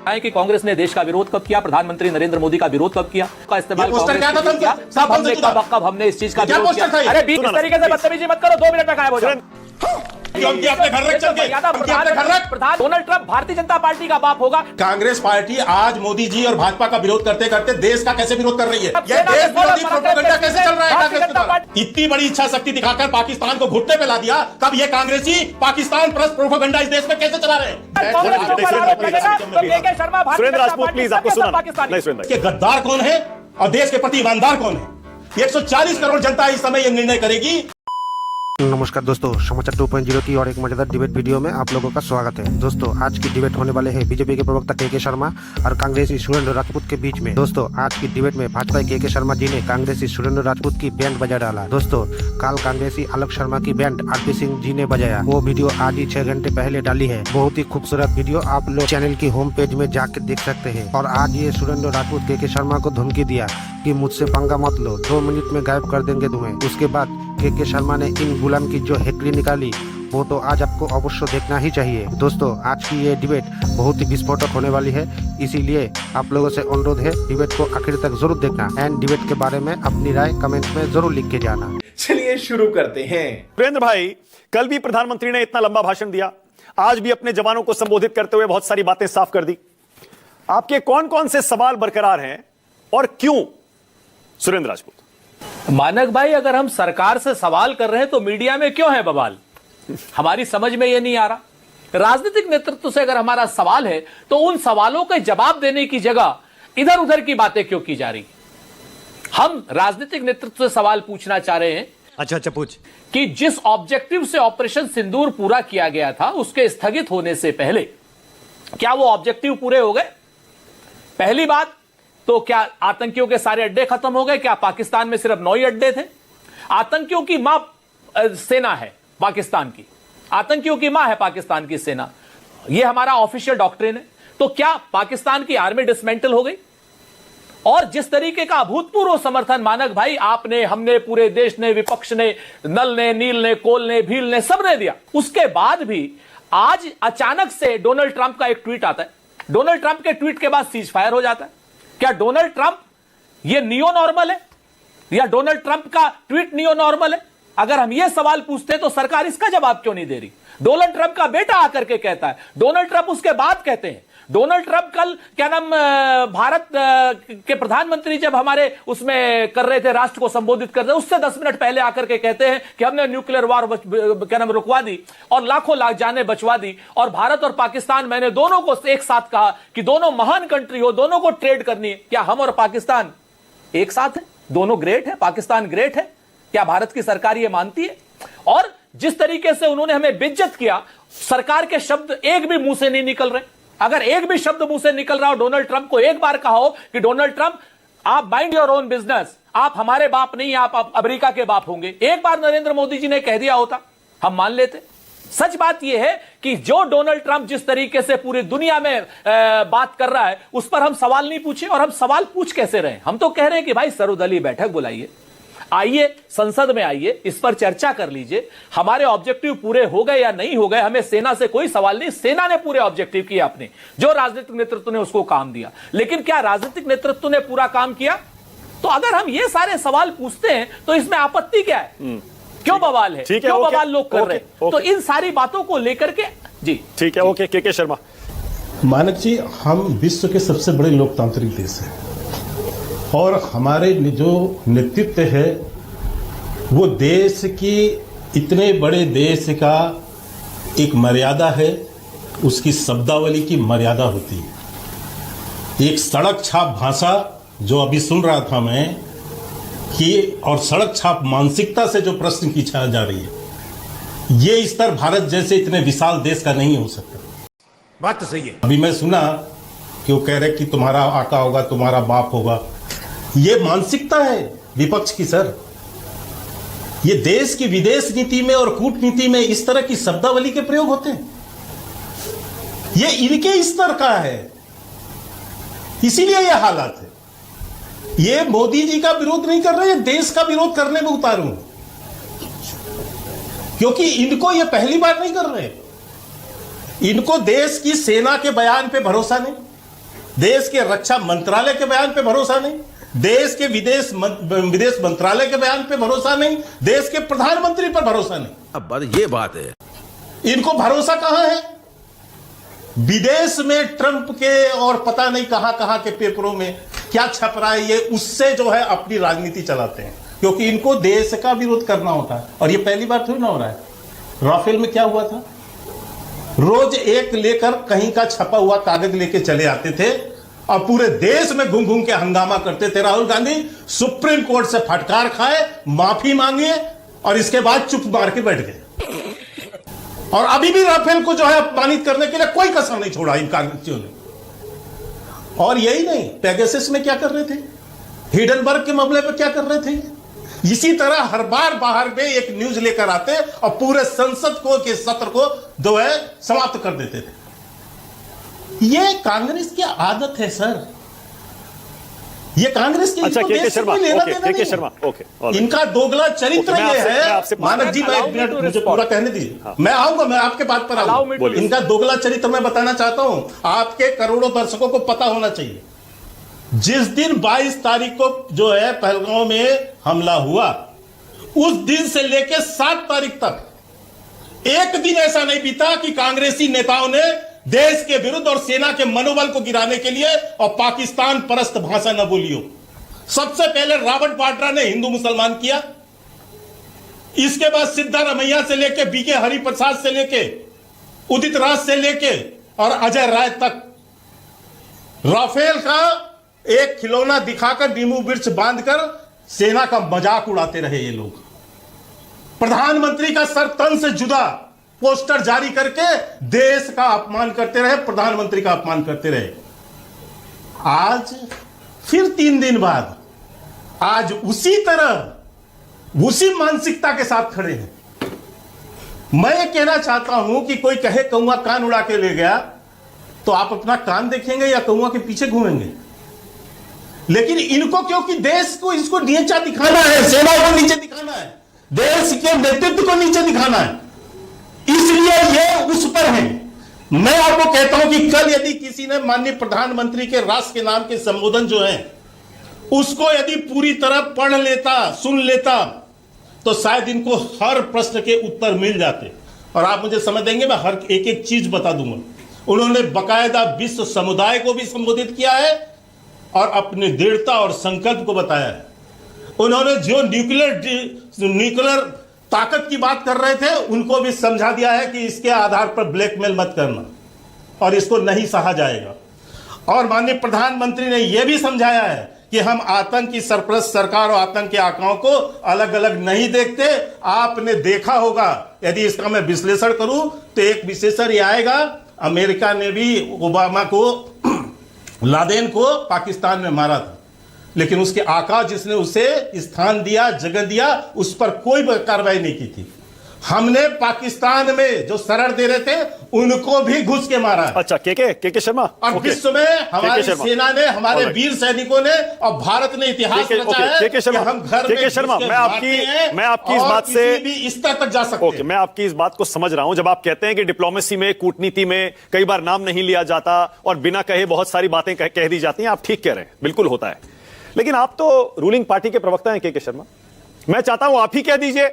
है कि कांग्रेस ने देश का विरोध कब किया, प्रधानमंत्री नरेंद्र मोदी का विरोध कब किया, का इस्तेमाल कब हमने इस चीज का विरोध किया। अरे बीच इस तरीके से बदतमीजी मत करो, 2 मिनट में गायब हो जाओ। Donald Trump Bharatiya Janata party का बाप होगा। कांग्रेस पार्टी आज मोदी जी और भाजपा का विरोध करते करते देश का कैसे विरोध कर रही है? ये देश विरोधी प्रोपेगेंडा कैसे चल रहा है कांग्रेस के द्वारा? इतनी बड़ी इच्छा शक्ति दिखाकर पाकिस्तान को घुटने पे ला दिया, तब ये कांग्रेसी पाकिस्तान प्रोपेगेंडा इस देश में कैसे चला रहे हैं? सुरेंद्र राजपूत प्लीज, आपको सुना नहीं सुरेंद्र। कि गद्दार कौन है और देश के प्रति ईमानदार कौन है? 140 करोड़ जनता इस समय ये निर्णय करेगी। नमस्कार दोस्तों, समाचार 2.0 की और एक मजेदार डिबेट वीडियो में आप लोगों का स्वागत है। दोस्तों, आज की डिबेट होने वाले हैं बीजेपी के प्रवक्ता के शर्मा और कांग्रेसी सुरेंद्र राजपूत के बीच में। दोस्तों, आज की डिबेट में भाजपा के शर्मा जी ने कांग्रेसी सुरेंद्र राजपूत की बैंड बजा डाला। दोस्तों, कल कांग्रेसी आलोक शर्मा की बैंड आरपी सिंह जी ने बजाया। वो वीडियो आज ही 6 घंटे पहले डाली है। बहुत ही खूबसूरत वीडियो, आप लोग चैनल की होम पेज में जाकर देख सकते हैं। और आज ये सुरेंद्र राजपूत के शर्मा को धमकी दिया कि मुझसे पंगा मत लो, 2 मिनट में गायब कर देंगे तुम्हें। उसके बाद के शर्मा ने इन गुलाम की जो हेकड़ी निकाली, वो तो आज आपको अवश्य देखना ही चाहिए। दोस्तों, आज की ये डिबेट बहुत ही विस्फोटक होने वाली है, इसीलिए आप लोगों से अनुरोध है डिबेट को आखिर तक जरूर देखना एंड डिबेट के बारे में अपनी राय कमेंट में जरूर लिख के जाना। चलिए शुरू करते हैं। सुरेंद्र भाई, कल भी प्रधानमंत्री ने इतना लंबा भाषण दिया, आज भी अपने जवानों को संबोधित करते हुए बहुत सारी बातें साफ कर दी। आपके कौन कौन से सवाल बरकरार हैं और क्यों? सुरेंद्र राजपूत। मानक भाई, अगर हम सरकार से सवाल कर रहे हैं तो मीडिया में क्यों है बवाल? हमारी समझ में यह नहीं आ रहा। राजनीतिक नेतृत्व से अगर हमारा सवाल है तो उन सवालों के जवाब देने की जगह इधर उधर की बातें क्यों की जा रही? हम राजनीतिक नेतृत्व से सवाल पूछना चाह रहे हैं। अच्छा पूछ। कि जिस ऑब्जेक्टिव से ऑपरेशन सिंदूर पूरा किया गया था, उसके स्थगित होने से पहले क्या वो ऑब्जेक्टिव पूरे हो गए? पहली बात तो क्या आतंकियों के सारे अड्डे खत्म हो गए? क्या पाकिस्तान में सिर्फ 9 ही अड्डे थे? आतंकियों की मां सेना है पाकिस्तान की, आतंकियों की मां है पाकिस्तान की सेना, यह हमारा ऑफिशियल डॉक्ट्रिन है। तो क्या पाकिस्तान की आर्मी डिसमेंटल हो गई? और जिस तरीके का अभूतपूर्व समर्थन मानक भाई आपने, हमने, पूरे देश ने, विपक्ष ने, नल ने, नील ने, कोल ने, भील ने, सबने दिया, उसके बाद भी आज अचानक से डोनाल्ड ट्रंप का एक ट्वीट आता है। डोनाल्ड ट्रंप के ट्वीट के बाद सीज फायर हो जाता है। क्या डोनाल्ड ट्रंप ये नियो नॉर्मल है या डोनाल्ड ट्रंप का ट्वीट नियो नॉर्मल है? अगर हम ये सवाल पूछते हैं तो सरकार इसका जवाब क्यों नहीं दे रही? डोनाल्ड ट्रंप का बेटा आकर के कहता है, डोनाल्ड ट्रंप उसके बाद कहते हैं। डोनाल्ड ट्रंप कल क्या नाम भारत के प्रधानमंत्री जब हमारे उसमें कर रहे थे, राष्ट्र को संबोधित कर रहे थे, उससे 10 मिनट पहले आकर के कहते हैं कि हमने न्यूक्लियर वार क्या नाम रुकवा दी और लाखों लाख जानें बचवा दी। और भारत और पाकिस्तान, मैंने दोनों को एक साथ कहा कि दोनों महान कंट्री हो, दोनों को ट्रेड करनी है। क्या हम और पाकिस्तान एक साथ है? दोनों ग्रेट है, पाकिस्तान ग्रेट है। क्या भारत की सरकार ये मानती है? और जिस तरीके से उन्होंने हमें बेइज्जत किया, सरकार के शब्द एक भी मुंह से नहीं निकल रहे। अगर एक भी शब्द मुंह से निकल रहा हो, डोनाल्ड ट्रंप को एक बार कहा हो कि डोनाल्ड ट्रंप आप माइंड योर ओन बिजनेस, आप हमारे बाप नहीं, आप अमेरिका के बाप होंगे, एक बार नरेंद्र मोदी जी ने कह दिया होता, हम मान लेते। सच बात यह है कि जो डोनाल्ड ट्रंप जिस तरीके से पूरी दुनिया में बात कर रहा है, उस पर हम सवाल नहीं पूछे। और हम सवाल पूछ कैसे रहे? हम तो कह रहे हैं कि भाई सर्वदलीय बैठक बुलाइए, आइए संसद में आइए, इस पर चर्चा कर लीजिए। हमारे ऑब्जेक्टिव पूरे हो गए या नहीं हो गए, हमें सेना से कोई सवाल नहीं। सेना ने पूरे ऑब्जेक्टिव किए अपने, जो राजनीतिक नेतृत्व ने उसको काम दिया। लेकिन क्या राजनीतिक नेतृत्व ने पूरा काम किया? तो अगर हम ये सारे सवाल पूछते हैं तो इसमें आपत्ति क्या है? क्यों बवाल है? क्यों बवाल लोग कर रहे हैं? तो इन सारी बातों को लेकर के जी ठीक है। ओके, के शर्मा। मानक जी, हम विश्व के सबसे बड़े लोकतांत्रिक देश हैं और हमारे जो नेतृत्व है वो देश की, इतने बड़े देश का एक मर्यादा है, उसकी शब्दावली की मर्यादा होती है। एक सड़क छाप भाषा जो अभी सुन रहा था मैं कि, और सड़क छाप मानसिकता से जो प्रश्न पूछा जा रही है, ये स्तर भारत जैसे इतने विशाल देश का नहीं हो सकता। बात तो सही है। अभी मैं सुना कि वो कह रहे कि तुम्हारा आका होगा, तुम्हारा बाप होगा। ये मानसिकता है विपक्ष की सर। ये देश की विदेश नीति में और कूटनीति में इस तरह की शब्दावली के प्रयोग होते हैं। ये इनके स्तर का है, इसीलिए ये हालात है। ये मोदी जी का विरोध नहीं कर रहे, देश का विरोध करने में उतारू, क्योंकि इनको ये पहली बार नहीं कर रहे। इनको देश की सेना के बयान पे भरोसा नहीं, देश के रक्षा मंत्रालय के बयान पे भरोसा नहीं, देश के विदेश मंत्रालय के बयान पे भरोसा नहीं, देश के प्रधानमंत्री पर भरोसा नहीं। अब ये बात है, इनको भरोसा कहां है? विदेश में ट्रंप के और पता नहीं कहां कहां के पेपरों में क्या छप रहा है, ये उससे जो है अपनी राजनीति चलाते हैं, क्योंकि इनको देश का विरोध करना होता है। और ये पहली बार थोड़ी ना हो रहा है। राफेल में क्या हुआ था? रोज एक लेकर कहीं का छपा हुआ कागज लेके चले आते थे और पूरे देश में घूम घूम के हंगामा करते थे। राहुल गांधी सुप्रीम कोर्ट से फटकार खाए, माफी मांगे और इसके बाद चुप मार के बैठ गए। और अभी भी राफेल को जो है अपमानित करने के लिए कोई कसर नहीं छोड़ा इन कांग्रेसियों ने। और यही नहीं, पेगासस में क्या कर रहे थे, हिडनबर्ग के मामले में क्या कर रहे थे। इसी तरह हर बार बाहर में एक न्यूज लेकर आते और पूरे संसद को के सत्र को जो है समाप्त कर देते थे। ये कांग्रेस की आदत है सर, ये कांग्रेस की। अच्छा, के शर्मा, के शर्मा, ओके, इनका दोगला चरित्र ये है। मानव जी, मैं एक मिनट मुझे पूरा कहने दीजिए, मैं आऊंगा, मैं आपके बात पर आऊंगा। इनका दोगला चरित्र मैं बताना चाहता हूं, आपके करोड़ों दर्शकों को पता होना चाहिए। जिस दिन 22 तारीख को जो है पहलगांव में हमला हुआ, उस दिन से लेकर 7 तारीख तक एक दिन ऐसा नहीं बीता कि कांग्रेसी नेताओं ने देश के विरुद्ध और सेना के मनोबल को गिराने के लिए और पाकिस्तान परस्त भाषा न बोली हो। सबसे पहले रॉबर्ट वाड्रा ने हिंदू मुसलमान किया, इसके बाद सिद्धारमैया से लेके बीके हरिप्रसाद से लेके उदित राज से लेके और अजय राय तक राफेल का एक खिलौना दिखाकर नींबू मिर्च बांधकर सेना का मजाक उड़ाते रहे ये लोग। प्रधानमंत्री का सर तन से जुदा पोस्टर जारी करके देश का अपमान करते रहे, प्रधानमंत्री का अपमान करते रहे। आज फिर 3 दिन बाद आज उसी तरह उसी मानसिकता के साथ खड़े हैं। मैं ये कहना चाहता हूं कि कोई कहे कौआ कान उड़ा के ले गया, तो आप अपना कान देखेंगे या कौआ के पीछे घूमेंगे? लेकिन इनको क्योंकि देश को इसको नीचा दिखाना है, सेना को नीचे दिखाना है, देश के नेतृत्व को नीचे दिखाना है, इसलिए ये उस पर है। मैं आपको कहता हूं कि कल यदि किसी ने माननीय प्रधानमंत्री के राष्ट्र के नाम के संबोधन जो है उसको यदि पूरी तरह पढ़ लेता, सुन लेता, तो शायद इनको हर प्रश्न के उत्तर मिल जाते। और आप मुझे समझ देंगे, मैं हर एक एक चीज बता दूंगा। उन्होंने बकायदा विश्व समुदाय को भी संबोधित किया है और अपनी दृढ़ता और संकल्प को बताया है। उन्होंने जो न्यूक्लियर ताकत की बात कर रहे थे उनको भी समझा दिया है कि इसके आधार पर ब्लैकमेल मत करना और इसको नहीं सहा जाएगा। और माननीय प्रधानमंत्री ने यह भी समझाया है कि हम आतंक की सरप्रस्त सरकार और आतंक के आंकड़ों को अलग अलग नहीं देखते। आपने देखा होगा, यदि इसका मैं विश्लेषण करूं तो एक विशेषण यह आएगा, अमेरिका ने भी ओबामा को, लादेन को पाकिस्तान में मारा था, लेकिन उसके आका जिसने उसे स्थान दिया, जगह दिया, उस पर कोई कार्रवाई नहीं की थी। हमने पाकिस्तान में जो शरण दे रहे थे उनको भी घुस के मारा। अच्छा, के शर्मा, और विश्व में हमारी सेना ने, हमारे वीर सैनिकों ने और भारत ने इतिहास रचा है कि हम घर में शर्मा, मैं आपकी इस बात से भी इस तरह तक जा सकते हैं। मैं आपकी इस बात को समझ रहा हूं। जब आप कहते हैं कि डिप्लोमेसी में, कूटनीति में कई बार नाम नहीं लिया जाता और बिना कहे बहुत सारी बातें कह दी जाती हैं, आप ठीक कह रहे हैं, बिल्कुल होता है। लेकिन आप तो रूलिंग पार्टी के प्रवक्ता हैं के शर्मा, मैं चाहता हूं आप ही कह दीजिए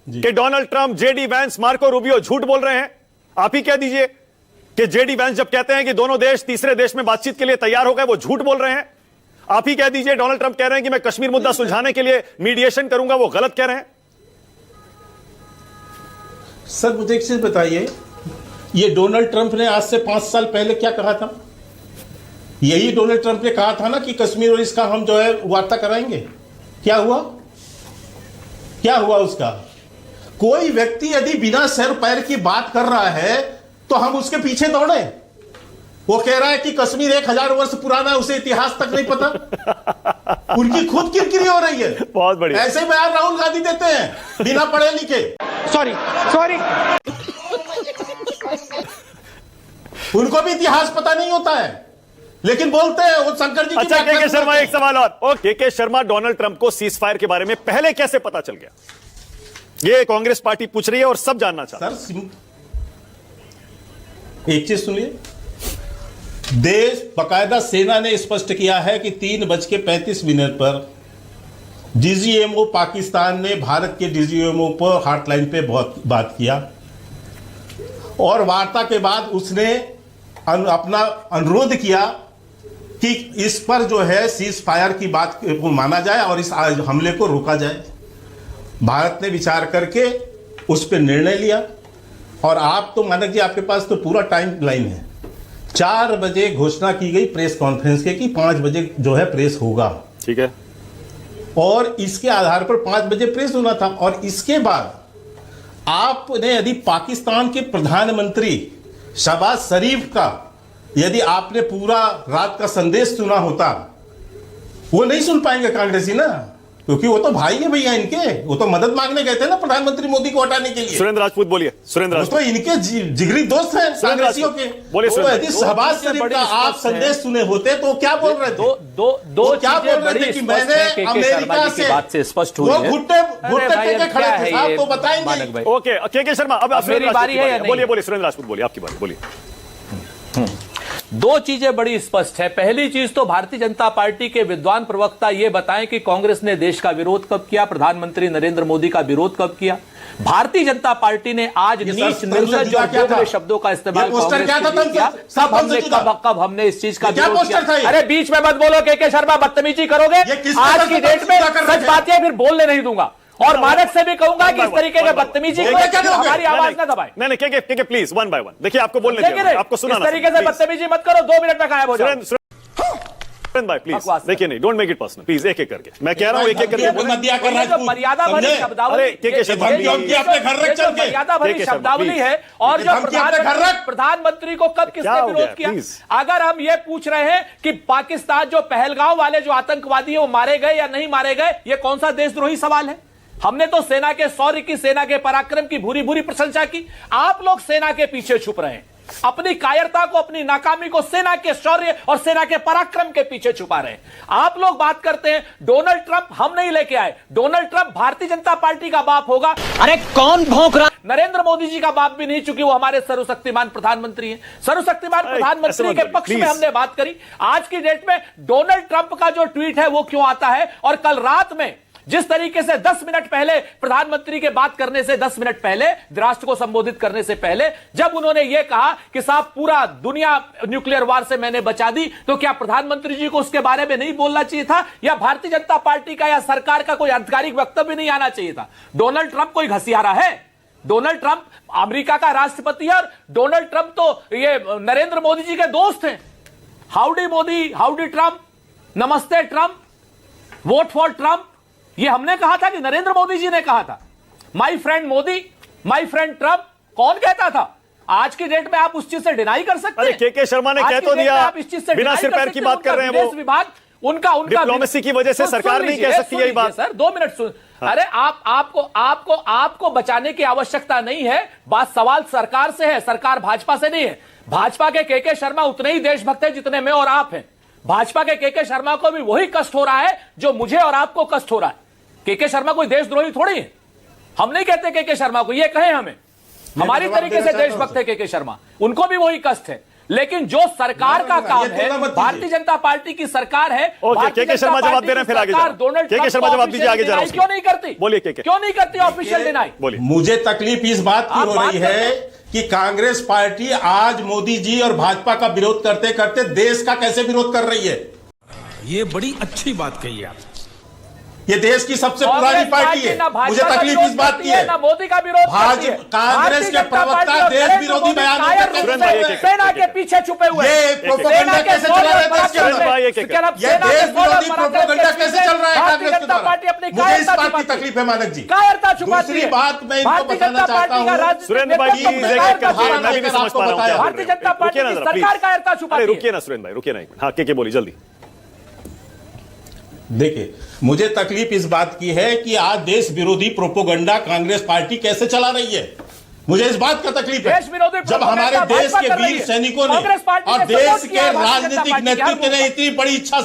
कि Donald Trump, JD Vance, Marco Rubio झूठ बोल रहे हैं। आप ही कह दीजिए कि जेडी वैंस जब कहते हैं कि दोनों देश तीसरे देश में बातचीत के लिए तैयार हो गए, वो झूठ बोल रहे हैं। आप ही कह दीजिए डोनाल्ड ट्रंप कह रहे हैं कि मैं कश्मीर मुद्दा सुलझाने के लिए मीडिएशन करूंगा, वो गलत कह रहे हैं। सर मुझे एक चीज बताइए, ये डोनाल्ड ट्रंप ने आज से 5 साल पहले क्या कहा था? यही डोनाल्ड ट्रंप ने कहा था ना कि कश्मीर और इसका हम जो है वार्ता कराएंगे। क्या हुआ? क्या हुआ उसका? कोई व्यक्ति यदि बिना सर पैर की बात कर रहा है तो हम उसके पीछे दौड़े। वो कह रहा है कि कश्मीर 1000 वर्ष पुराना है, उसे इतिहास तक नहीं पता। उनकी खुद किरकिरी हो रही है। बहुत बढ़िया। ऐसे बयान राहुल गांधी देते हैं बिना पढ़े लिखे। सॉरी उनको भी इतिहास पता नहीं होता है, लेकिन बोलते हैं वो शंकर जी। अच्छा, के शर्मा, एक सवाल और के शर्मा, डोनाल्ड ट्रंप को सीज फायर के बारे में पहले कैसे पता चल गया? ये कांग्रेस पार्टी पूछ रही है और सब जानना चाहते हैं। सर एक चीज सुनिए, देश बकायदा सेना ने स्पष्ट किया है कि 3:35 पर डीजीएमओ पाकिस्तान ने भारत के डीजीएमओ पर हॉटलाइन पे बात किया और वार्ता के बाद उसने अपना अनुरोध किया कि इस पर जो है सीज फायर की बात को माना जाए और इस हमले को रोका जाए। भारत ने विचार करके उस पर निर्णय लिया और आप तो मानक जी आपके पास तो पूरा टाइम लाइन है। 4 बजे घोषणा की गई प्रेस कॉन्फ्रेंस के कि 5 बजे जो है प्रेस होगा, ठीक है, और इसके आधार पर 5 बजे प्रेस होना था। और इसके बाद आपने यदि पाकिस्तान के प्रधानमंत्री शहबाज शरीफ का यदि आपने पूरा रात का संदेश सुना होता, वो नहीं सुन पाएंगे कांग्रेसी ना, क्योंकि वो तो भाई है भैया इनके, वो तो मदद मांगने गए थे ना प्रधानमंत्री मोदी को हटाने के लिए। सुरेंद्र राजपूत बोलिए। सुरेंद्र तो इनके जिगरी दोस्त हैं कांग्रेसियों के। बोलिए तो यदि शहबाज शरीफ का आप संदेश सुने होते तो क्या बोल रहे थे? दो क्या बोल रहे थे कि मैंने अमेरिका से बात से स्पष्ट हुई वो है। घुट्टे के खड़े थे साहब, तो बताएंगे। ओके, के शर्मा, अब मेरी बारी है या नहीं? बोलिए सुरेंद्र राजपूत बोलिए, आपकी बारी, बोलिए। 2 चीजें बड़ी स्पष्ट है। पहली चीज तो भारतीय जनता पार्टी के विद्वान प्रवक्ता ये बताएं कि कांग्रेस ने देश का विरोध कब किया, प्रधानमंत्री नरेंद्र मोदी का विरोध कब किया। भारतीय जनता पार्टी ने आज नीच निर्लज्ज और दोगले शब्दों का इस्तेमाल कांग्रेस के लिए किया। कब हमने इस चीज का विरोध किया? अरे बीच में मत बोलो के शर्मा, बदतमीजी करोगे। आज की डेट में सच बातें फिर बोलने नहीं दूंगा और मानक से भी कहूंगा कि इस तरीके के बदतमीजी को हमारी आवाज ना दबाए। नहीं, के प्लीज, 1 by 1 देखिए, आपको बोलने दीजिए, आपको सुना। इस तरीके से बदतमीजी मत करो, 2 मिनट में गायब हो जाओ। सुरेंद्र भाई प्लीज देखिए, नहीं, don't make it personal please, एक करके मैं कह रहा हूं, एक करके मर्यादा भरी शब्दावली, मर्यादा भरी शब्दावली है। और जो प्रधानमंत्री को कब किसने विरोध किया? अगर हम ये पूछ रहे हैं कि पाकिस्तान जो पहलगांव वाले जो आतंकवादी है वो मारे गए या नहीं मारे गए, ये कौन सा देशद्रोही सवाल है? हमने तो सेना के शौर्य की, सेना के पराक्रम की भूरी भूरी प्रशंसा की। आप लोग सेना के पीछे छुप रहे हैं, अपनी कायरता को, अपनी नाकामी को सेना के शौर्य और सेना के पराक्रम के पीछे छुपा रहे हैं। आप लोग बात करते हैं डोनाल्ड ट्रंप हम नहीं लेके आए, Donald Trump Bharatiya Janata party का बाप होगा। अरे कौन भौंक रहा? नरेंद्र मोदी जी का बाप भी नहीं, चूंकि वो हमारे सर्वशक्तिमान प्रधानमंत्री हैं। सर्वशक्तिमान प्रधानमंत्री के पक्ष में हमने बात करी। आज की डेट में डोनाल्ड ट्रंप का जो ट्वीट है वो क्यों आता है? और कल रात में जिस तरीके से 10 मिनट पहले प्रधानमंत्री के बात करने से 10 मिनट पहले, राष्ट्र को संबोधित करने से पहले, जब उन्होंने यह कहा कि साहब पूरा दुनिया न्यूक्लियर वार से मैंने बचा दी, तो क्या प्रधानमंत्री जी को उसके बारे में नहीं बोलना चाहिए था? या भारतीय जनता पार्टी का या सरकार का कोई आधिकारिक वक्तव्य नहीं आना चाहिए था? डोनाल्ड ट्रंप कोई घसियारा है? डोनाल्ड ट्रंप अमेरिका का राष्ट्रपति है और डोनाल्ड ट्रंप तो ये नरेंद्र मोदी जी के दोस्त हैं। हाउडी मोदी, हाउडी ट्रंप, नमस्ते ट्रंप, वोट फॉर ट्रंप, ये हमने कहा था कि नरेंद्र मोदी जी ने कहा था? My friend Modi, my friend Trump, कौन कहता था? आज की डेट में आप उस चीज से डिनाई कर सकते हैं? के शर्मा ने कह तो दिया, आप इस चीज से बिना सिर पैर की बात कर रहे हैं। वो विभाग उनका डिप्लोमेसी की वजह से सरकार नहीं कह सकती यही बात। सर 2 मिनट सुन। अरे आपको बचाने की आवश्यकता नहीं है। बात सवाल सरकार से है, सरकार भाजपा से नहीं है। भाजपा के शर्मा उतने ही देशभक्त है जितने मैं और आप हैं। भाजपा के शर्मा को भी वही कष्ट हो रहा है जो मुझे और आपको कष्ट हो रहा है। के शर्मा कोई देशद्रोही थोड़ी है। हम नहीं कहते के शर्मा को, ये कहें हमें, हमारी तरीके से देशभक्त है के शर्मा, उनको भी वही कष्ट है। लेकिन जो सरकार का काम है, भारतीय जनता पार्टी की सरकार है, के शर्मा जवाब दे रहे हैं, फिर आगे के शर्मा जवाब दीजिए, आगे जा रहा हूं। क्यों नहीं करती? बोलिए क्यों नहीं करती ऑफिशियल डिनाई? बोलिए। मुझे तकलीफ इस बात की हो रही है कि कांग्रेस पार्टी आज मोदी जी और भाजपा का विरोध करते करते देश का कैसे विरोध कर रही है। ये बड़ी अच्छी बात कही आप। ये देश की सबसे पुरानी पार्टी है। मुझे तकलीफ इस बात की है, ना मोदी का विरोध, कांग्रेस के प्रवक्ता देश विरोधी बयान सेना के पीछे छुपे हुए, ये प्रोपेगेंडा कैसे चला रहा है देश के अंदर? ये देश विरोधी प्रोपेगेंडा कैसे चल रहा है कांग्रेस के द्वारा? मुझे इस बात की तकलीफ है मानक जी। कायरता छुपाती है। दूसरी बात मैं इनको बताना चाहता हूँ, सुरेंद्र भाई मैं भी नहीं समझ पा रहा हूँ। भारतीय जनता पार्टी की सरकार कायरता छुपाती है। रुकिए ना सुरेंद्र भाई, रुकिए ना। हाँ, के बोली जल्दी। देखिए, मुझे तकलीफ इस बात की है कि आज देश विरोधी प्रोपेगेंडा कांग्रेस पार्टी कैसे चला रही है। मुझे इस बात का तकलीफ है जब हमारे देश के वीर सैनिकों ने और देश के राजनीतिक नेतृत्व ने इतनी बड़ी इच्छा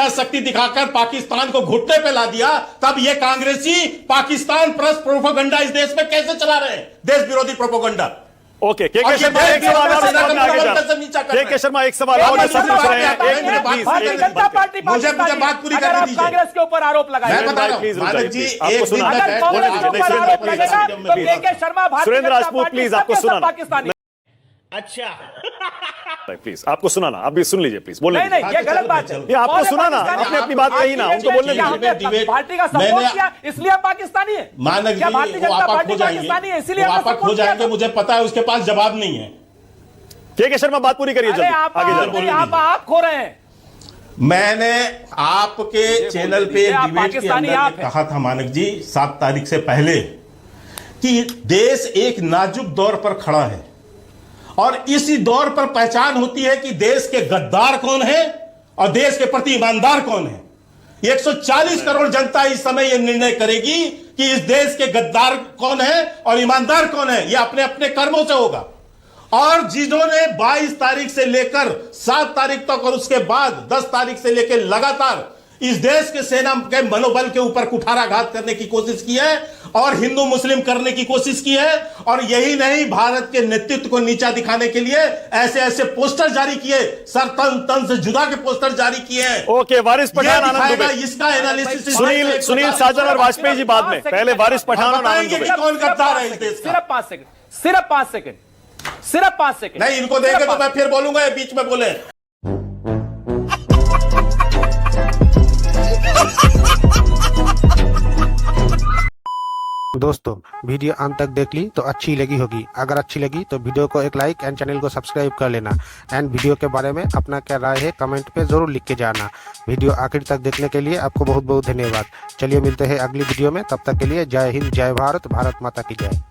शक्ति दिखाकर पाकिस्तान को घुटने पे ला दिया, तब ये कांग्रेसी पाकिस्तान प्रेस प्रोपेगेंडा इस देश में कैसे चला रहे हैं? देश विरोधी प्रोपेगेंडा ओके, के और ये शर्मा एक देश सवाल और सेना बाद में का आगे मनोबल जा। कैसे नीचा कर रहे के शर्मा एक सवाल और सब पूछ रहे हैं, एक minute please. Bharatiya Janata party मुझे बात पूरी करने दीजिए। कांग्रेस के ऊपर आरोप लगाए। मैं बता रहा प्लीज हूं मानक जी, आपको एक दिन सुना मैं अगर बैठ कांग्रेस के बोल ऊपर आरोप लगेगा तो के शर्मा भारतीय सुरेंद्र जनता राजपूत पार्टी प्लीज सब आपको के सब सुनाना पाकिस्तानी। प्लीज आपको सुनाना, आप भी सुन लीजिए प्लीज, बोले नहीं नहीं, ये गलत बात है। ये आपको सुनाना, आपने अपनी बात कही ना, उनको बोलने हमने दीजिए। पार्टी का सपोर्ट किया इसलिए हम पाकिस्तानी है। मानक जी क्या भारतीय वो जनता आपा पार्टी खो पाकिस्तानी है जाएंगे, इसीलिए वो हमने आपा सपोर्ट खो किया जाएंगे, था। मुझे पता है उसके पास जवाब नहीं है। के शर्मा बात पूरी करिए अरे जल्दी, आप आगे नहीं, जाइए। आप खो रहे हैं। मैंने आपके चैनल पे दीजिए, आप डिबेट के पाकिस्तानी अंदर आप ये हैं। कहा था मानक जी 7 तारीख से पहले कि देश एक नाजुक दौर पर खड़ा है और इसी दौर पर पहचान होती है कि देश के गद्दार कौन है और देश के प्रति ईमानदार कौन है। 140 करोड़ जनता इस समय यह निर्णय करेगी कि इस देश के गद्दार कौन है और ईमानदार कौन है। यह अपने अपने कर्मों से होगा। और जिन्होंने 22 तारीख से लेकर 7 तारीख तक और उसके बाद 10 तारीख से लेकर लगातार इस देश के सेना के मनोबल के ऊपर कुठाराघात करने की कोशिश की है और हिंदू मुस्लिम करने की कोशिश की है, और यही नहीं भारत के नेतृत्व को नीचा दिखाने के लिए ऐसे ऐसे पोस्टर जारी किए, सर तन से जुदा के पोस्टर जारी किए हैं। ओके, वारिस पठान, आनंद दिखाएगा दुबे। इसका एनालिसिस सुनील साजन और वाजपेयी जी बाद में, पहले वारिस पठान और आनंद बताएंगे दुबे। कि कौन गद्दार है इस देश का। सिर्फ 5 सेकंड, सिर्फ 5 सेकंड, सिर्फ 5 सेकंड। नहीं, इनको देंगे तो मैं फिर बोलूंगा, ये बीच में बोले। दोस्तों वीडियो अंत तक देख ली तो अच्छी लगी होगी। अगर अच्छी लगी तो वीडियो को एक लाइक एंड चैनल को सब्सक्राइब कर लेना। एंड वीडियो के बारे में अपना क्या राय है कमेंट पे जरूर लिख के जाना। वीडियो आखिर तक देखने के लिए आपको बहुत बहुत धन्यवाद। चलिए मिलते हैं अगली वीडियो में, तब तक के लिए जय हिंद, जय भारत, भारत माता की जय।